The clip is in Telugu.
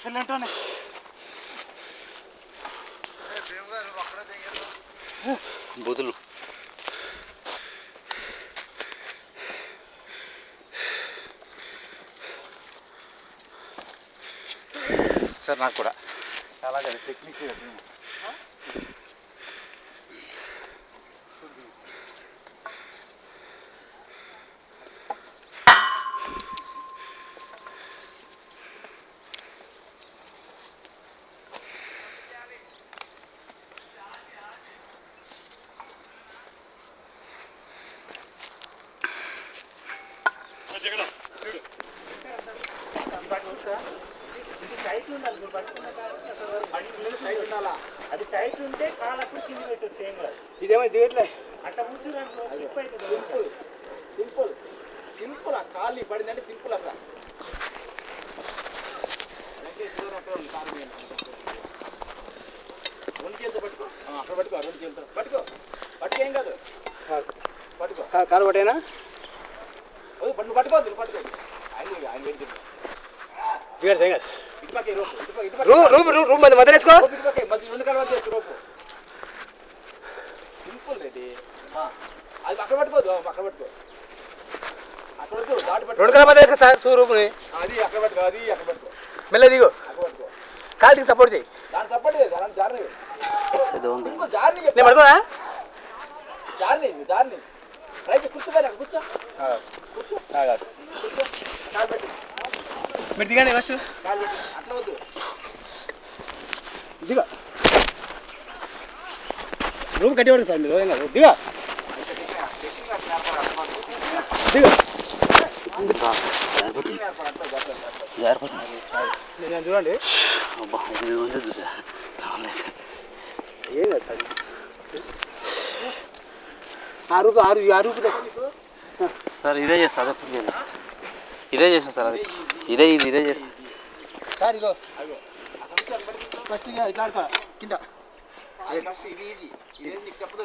ఎక్సలెంట్ బూతులు సార్ నాకు కూడా చాలా టెక్నిక్ అది టైట్ ఉంటే కాలప్పుడు కింది పెట్టచ్చు ఏం కాదు. ఇదేమో దేట్లే అట్లా కూర్చున్నాను స్లిప్ అవుతుంది. Simple simple simple. ఆ కాళ్ళు పడిందంటే సింపుల్ అక్కడ రెండు చేతులు పట్టుకో. అక్కడ పట్టుకో. రెండు చేతులు పట్టుకో. పట్టుకేం కాదు. పట్టుకో. కారు పట్టేనా నువ్వు పట్టుకోవద్దు. నువ్వు పట్టుకోవద్దు. ఆయన వెళ్తుంది రూమ్ మధ్య వేసుకో. రెండు కాలు మధ్య వేసుకో రోపు. Simple ready. అది అక్కడ పట్టుకోవద్దు. అక్కడ పట్టుకో. అక్కడ వద్దు. దాటి పట్టుకో. రెండు కాలు మధ్య వేసుకో సార్ రూపుని. అది అక్కడ పట్టుకో. అది అక్కడ పట్టుకో. మెల్ల దిగు. అక్కడ పట్టుకో. కాలు దిగు. సపోర్ట్ చేయి. దాన్ని సపోర్ట్ చేయి. దాని జారిని సింపుల్. జారిని నేను పడుకోనా. జారిని రైట్ కూర్చోపోయినా. కూర్చో. కూర్చో. కాలు పెట్టి మీరు దిగండి ఫస్ట్. కాలు పెట్టి అట్లా వద్దు. దిగ. రూమ్ కట్టి పడుతుంది సార్ మీరు. ఏం కాదు. దిగ దిగ. నేను చూడండి. ఏం కాదు సార్. ఆ రూపు సార్ ఇదే చేస్తా. అదే ఇదే చేసిన సార్. అది ఇదే చేస్తా సార్. ఇగో ఫస్ట్ ఇట్లా ఆడుకో కింద. ఇది నీకు చెప్పదు.